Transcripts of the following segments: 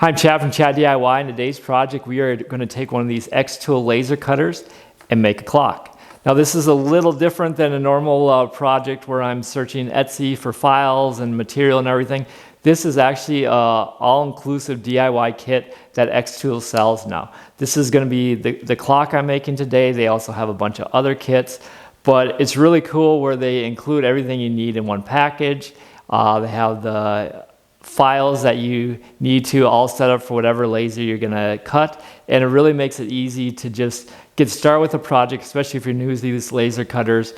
Hi, I'm Chad from Chad DIY. In today's project, we are going to take one of these xTool laser cutters and make a clock. Now, this is a little different than a normal project where I'm searching Etsy for files and material and everything. This is actually an all-inclusive DIY kit that xTool sells now. This is going to be the clock I'm making today. They also have a bunch of other kits, but it's really cool where they include everything you need in one package. They have the files that you need to all set up for whatever laser you're going to cut, and it really makes it easy to just get started with a project, especially if you're new to these laser cutters.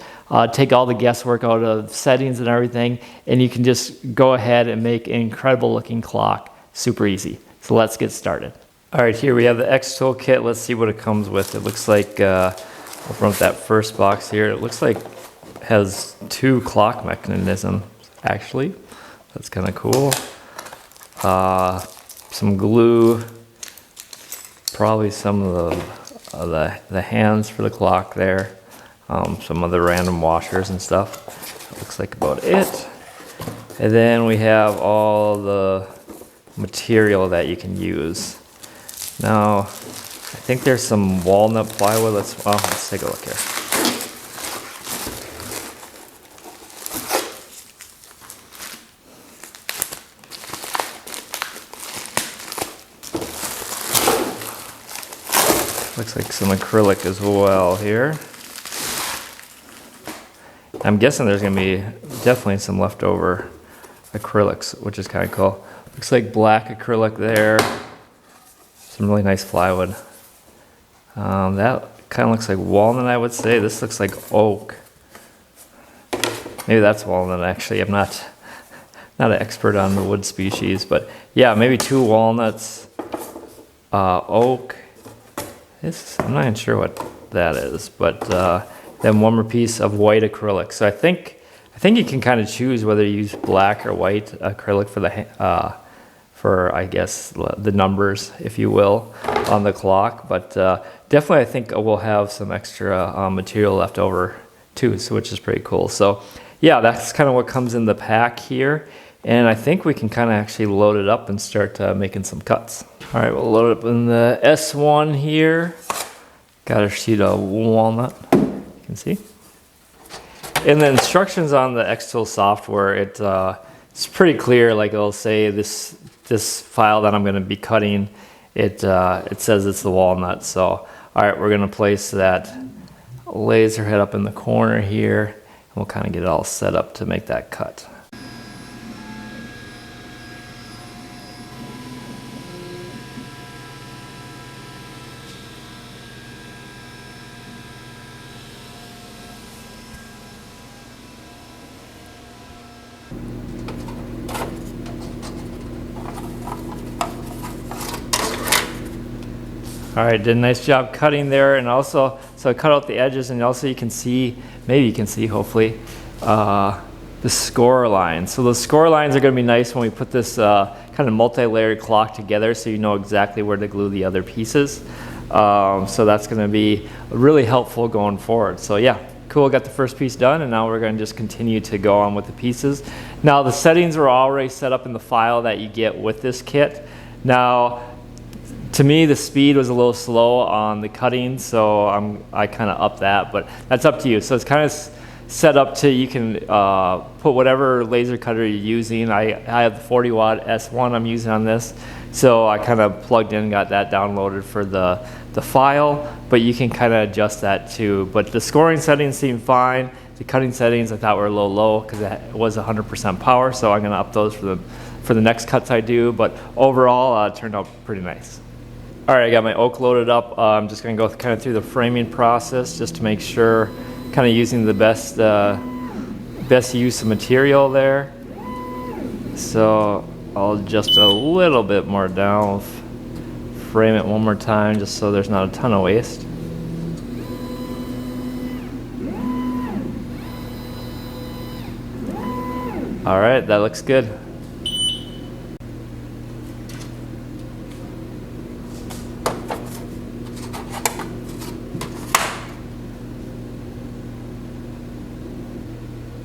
Take all the guesswork out of settings and everything, and you can just go ahead and make an incredible looking clock super easy. So let's get started. All right, here we have the xTool kit. Let's see what it comes with. It looks like, open up that first box here, it looks like it has two clock mechanisms actually. That's kind of cool. Some glue, probably some of the hands for the clock there, some other random washers and stuff. That looks like about it. And then we have all the material that you can use. Now, I think there's some walnut plywood. Let's take a look here. Looks like some acrylic as well here. I'm guessing there's going to be definitely some leftover acrylics, which is kind of cool. Looks like black acrylic there. Some really nice plywood. That kind of looks like walnut, I would say. This looks like oak. Maybe that's walnut, actually. I'm not an expert on the wood species, but yeah, maybe two walnuts, oak. I'm not even sure what that is, but then one more piece of white acrylic. So I think you can kind of choose whether you use black or white acrylic for I guess the numbers, if you will, on the clock. But definitely I think we'll have some extra material left over too, so which is pretty cool. So yeah, that's kind of what comes in the pack here. And I think we can kind of actually load it up and start making some cuts. All right, we'll load it up in the S1 here. Got a sheet of walnut, you can see. And the instructions on the xTool software, it's pretty clear. Like it'll say this file that I'm gonna be cutting, it says it's the walnut. So, all right, we're gonna place that laser head up in the corner here, and we'll kind of get it all set up to make that cut. All right, did a nice job cutting there, and also, so I cut out the edges, and also you can see, maybe you can see, hopefully, the score lines. So the score lines are gonna be nice when we put this kind of multi-layered clock together, so you know exactly where to glue the other pieces. So that's gonna be really helpful going forward. So yeah, cool, got the first piece done, and now we're gonna just continue to go on with the pieces. Now the settings are already set up in the file that you get with this kit. Now, to me, the speed was a little slow on the cutting, so I kind of upped that, but that's up to you. So it's kind of set up to, you can put whatever laser cutter you're using. I have the 40 watt S1 I'm using on this, so I kind of plugged in and got that downloaded for the file, but you can kind of adjust that too. But the scoring settings seem fine. The cutting settings I thought were a little low because it was 100% power, so I'm gonna up those for the next cuts I do, but overall it turned out pretty nice. All right, I got my oak loaded up. I'm just gonna go kind of through the framing process just to make sure, kind of using the best use of material there. So I'll adjust a little bit more down, frame it one more time just so there's not a ton of waste. All right, that looks good.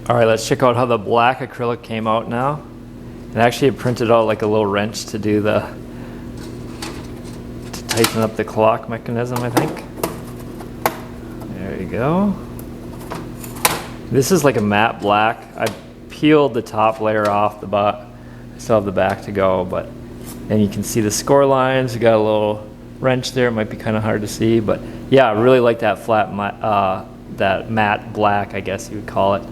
All right, let's check out how the black acrylic came out now. And actually it printed out like a little wrench to do the tighten up the clock mechanism, I think. There you go. This is like a matte black. I peeled the top layer off the bottom. I still have the back to go, but then you can see the score lines. You got a little wrench there. It might be kind of hard to see, but yeah, I really like that that matte black, I guess you would call it.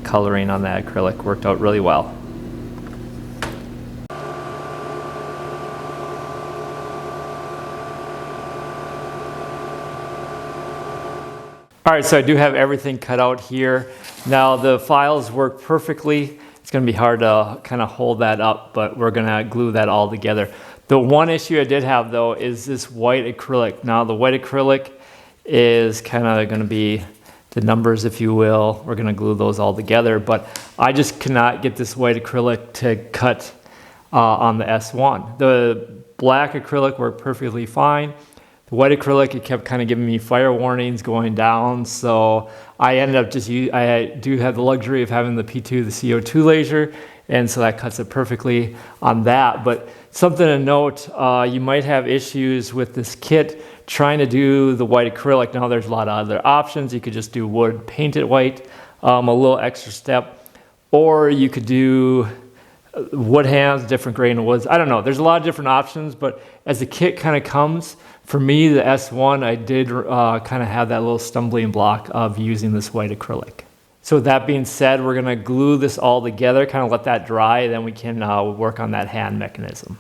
Coloring on that acrylic worked out really well. All right, so I do have everything cut out here. Now the files work perfectly. It's gonna be hard to kind of hold that up, but we're gonna glue that all together. The one issue I did have though is this white acrylic. Now the white acrylic is kind of gonna be the numbers, if you will. We're gonna glue those all together, but I just cannot get this white acrylic to cut on the S1. The black acrylic worked perfectly fine. The white acrylic, it kept kind of giving me fire warnings going down, so I ended up I do have the luxury of having the P2, the CO2 laser, and so that cuts it perfectly on that. But something to note, you might have issues with this kit trying to do the white acrylic. Now there's a lot of other options. You could just do wood, paint it white, a little extra step, or you could do wood hands, different grain of woods. I don't know. There's a lot of different options, but as the kit kind of comes, for me, the S1, I did kind of have that little stumbling block of using this white acrylic. So with that being said, we're going to glue this all together, kind of let that dry, then we can work on that hand mechanism.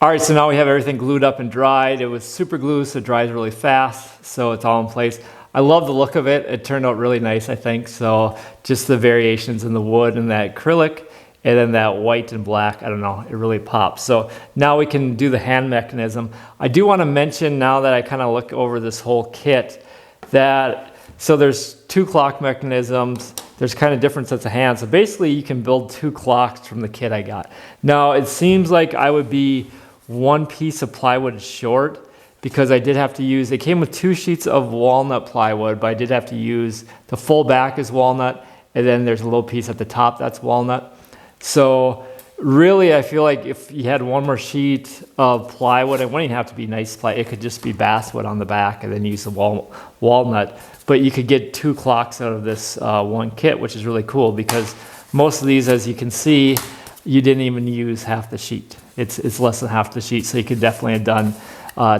All right, so now we have everything glued up and dried. It was super glue, so it dries really fast, so it's all in place. I love the look of it. It turned out really nice, I think. So just the variations in the wood and that acrylic, and then that white and black, I don't know, it really pops. So now we can do the hand mechanism. I do want to mention, now that I kind of look over this whole kit, that, so there's two clock mechanisms. There's kind of different sets of hands. So basically you can build two clocks from the kit I got. Now it seems like I would be one piece of plywood short, because I did have to use, it came with 2 sheets of walnut plywood, but I did have to use, the full back is walnut, and then there's a little piece at the top that's walnut. So really I feel like if you had one more sheet of plywood, it wouldn't even have to be nice plywood, it could just be basswood on the back and then use the walnut. But you could get 2 clocks out of this one kit, which is really cool, because most of these, as you can see, you didn't even use half the sheet. It's less than half the sheet, so you could definitely have done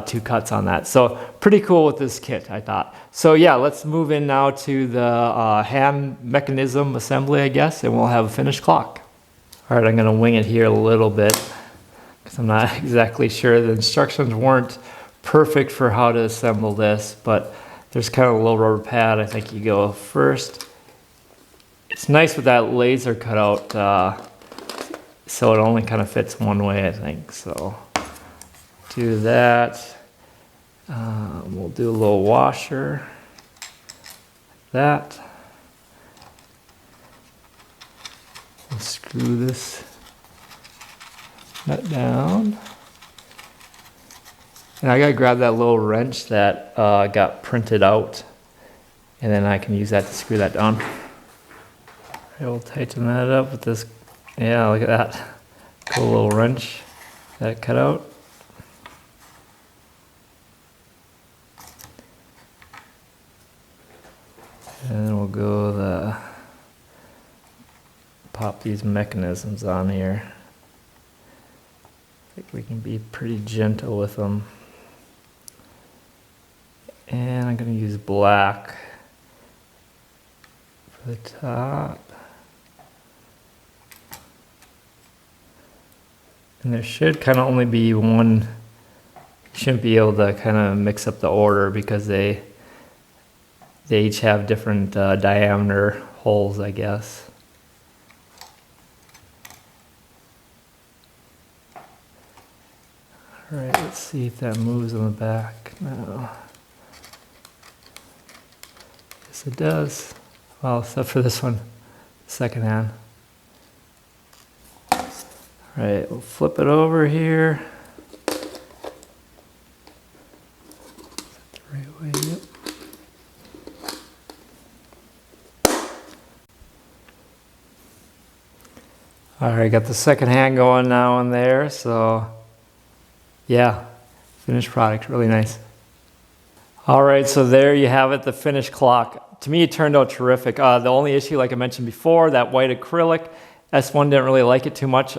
2 cuts on that. So pretty cool with this kit, I thought. So yeah, let's move in now to the hand mechanism assembly, I guess, and we'll have a finished clock. All right, I'm gonna wing it here a little bit, because I'm not exactly sure. The instructions weren't perfect for how to assemble this, but there's kind of a little rubber pad. I think you go first. It's nice with that laser cutout, so it only kind of fits one way, I think. So do that. We'll do a little washer. That. We'll screw this nut down. And I gotta grab that little wrench that got printed out, and then I can use that to screw that down. I will tighten that up with this. Yeah, look at that. Cool little wrench that cut out. And then we'll go the pop these mechanisms on here. I think we can be pretty gentle with them. And I'm going to use black for the top. And there should kind of only be one. You shouldn't be able to kind of mix up the order because they each have different diameter holes, I guess. All right, let's see if that moves on the back now. Yes, it does. Well, except for this one, second hand. All right, we'll flip it over here. Is that the right way? Yep. All right, got the second hand going now in there, so yeah, finished product, really nice. All right, so there you have it, the finished clock. To me, it turned out terrific. The only issue, like I mentioned before, that white acrylic, S1 didn't really like it too much.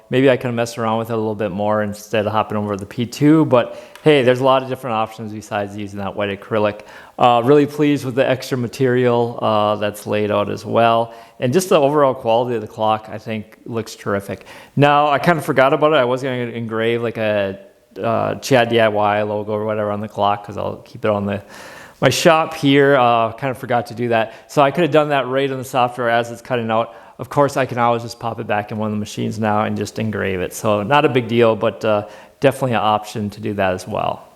Maybe I could have messed around with it a little bit more instead of hopping over to the P2, but hey, there's a lot of different options besides using that white acrylic. Really pleased with the extra material that's laid out as well. And just the overall quality of the clock, I think, looks terrific. Now, I kind of forgot about it. I was going to engrave like a Chad DIY logo or whatever on the clock because I'll keep it on my shop here. Kind of forgot to do that. So I could have done that right in the software as it's cutting out. Of course, I can always just pop it back in one of the machines now and just engrave it. So not a big deal, but definitely an option to do that as well.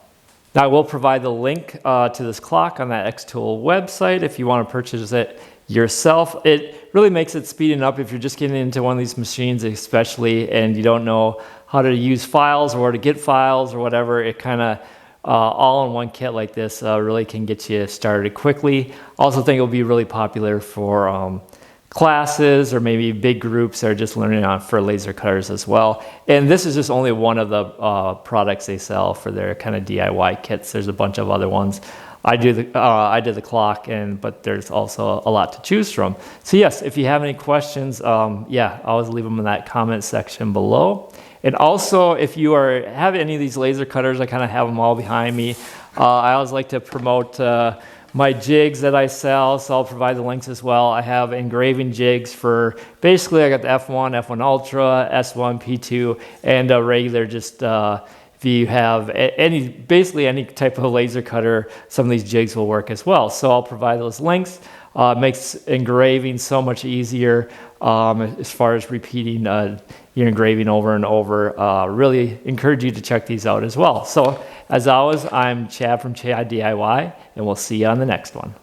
Now I will provide the link to this clock on that xTool website if you want to purchase it yourself. It really makes it speeding up if you're just getting into one of these machines especially and you don't know how to use files or where to get files or whatever. It kind of all in one kit like this really can get you started quickly. Also think it'll be really popular for classes or maybe big groups that are just learning on for laser cutters as well. And this is just only one of the products they sell for their kind of DIY kits. There's a bunch of other ones. I did the clock, but there's also a lot to choose from. So yes, if you have any questions, yeah, always leave them in that comment section below. And also, if you have any of these laser cutters, I kind of have them all behind me. I always like to promote my jigs that I sell, so I'll provide the links as well. I have engraving jigs for, basically I got the F1, F1 Ultra, S1, P2, and a regular just, if you have basically any type of laser cutter, some of these jigs will work as well. So I'll provide those links. Makes engraving so much easier as far as repeating your engraving over and over. Really encourage you to check these out as well. So as always, I'm Chad from Chad DIY, and we'll see you on the next one.